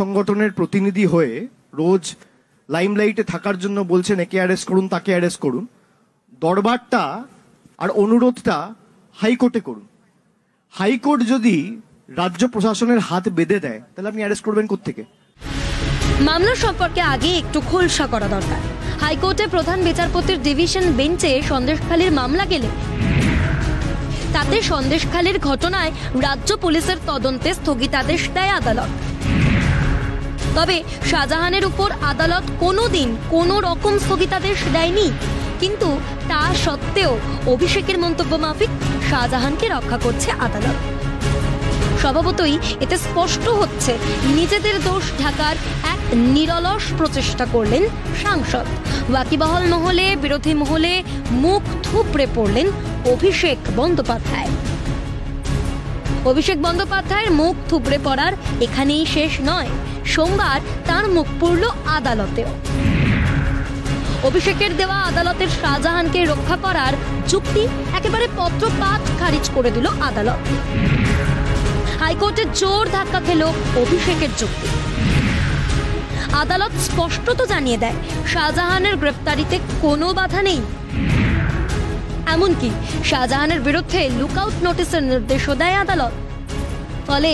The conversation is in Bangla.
সংগঠনের প্রতিনিধি হয়ে রোজ লাইমলাইটে থাকার জন্য বলছেন একে অ্যারেস্ট করুন তাকে অ্যারেস্ট করুন, দরবারটা আর অনুরোধটা হাইকোর্টে করুন। হাইকোর্ট যদি রাজ্য প্রশাসনের হাত বেঁধে দেয় তাহলে আপনি অ্যারেস্ট করবেন কোত্থেকে? মামলা সম্পর্কে আগে একটু খোলসা করা দরকার। হাইকোর্টে প্রধান বিচারপতির ডিভিশন বেঞ্চে সন্দেশখালীর মামলা গেলে তাতে সন্দেশখালীর ঘটনায় রাজ্য পুলিশের তদন্তে স্থগিতাদেশ দেয় আদালত। তবে শাহজাহানের উপর আদালত কোনোদিন কোনো রকম স্থগিতাদেশ দেয়নি, কিন্তু তা সত্ত্বেও অভিষেকের মন্তব্য মাফিক শাহজাহানকে রক্ষা করছে আদালত। স্বভাবতই এতে স্পষ্ট হচ্ছে নিজেদের দোষ ঢাকার এক নিরলস প্রচেষ্টা করলেন সাংসদ। ওয়াকিবহাল মহলে, বিরোধী মহলে মুখ থুবড়ে পড়লেন অভিষেক বন্দ্যোপাধ্যায়। অভিষেক বন্দ্যোপাধ্যায়ের মুখ থুবড়ে পড়ার এখানেই শেষ নয়, সোমবার তার মুখ পুরল আদালতেও। অভিষেকের দেওয়া আদালতের শাহজাহানকে রক্ষা করার যুক্তি একেবারে পত্রপাঠ খারিজ করে দিল আদালত। হাইকোর্টে জোর ধাক্কা খেল অভিষেকের যুক্তি। আদালত স্পষ্টত জানিয়ে দেয় শাহজাহানের গ্রেপ্তারিতে কোনো বাধা নেই। এমনকি শাহজাহানের বিরুদ্ধে লুকআউট নোটিশের নির্দেশও দেয় আদালত। ফলে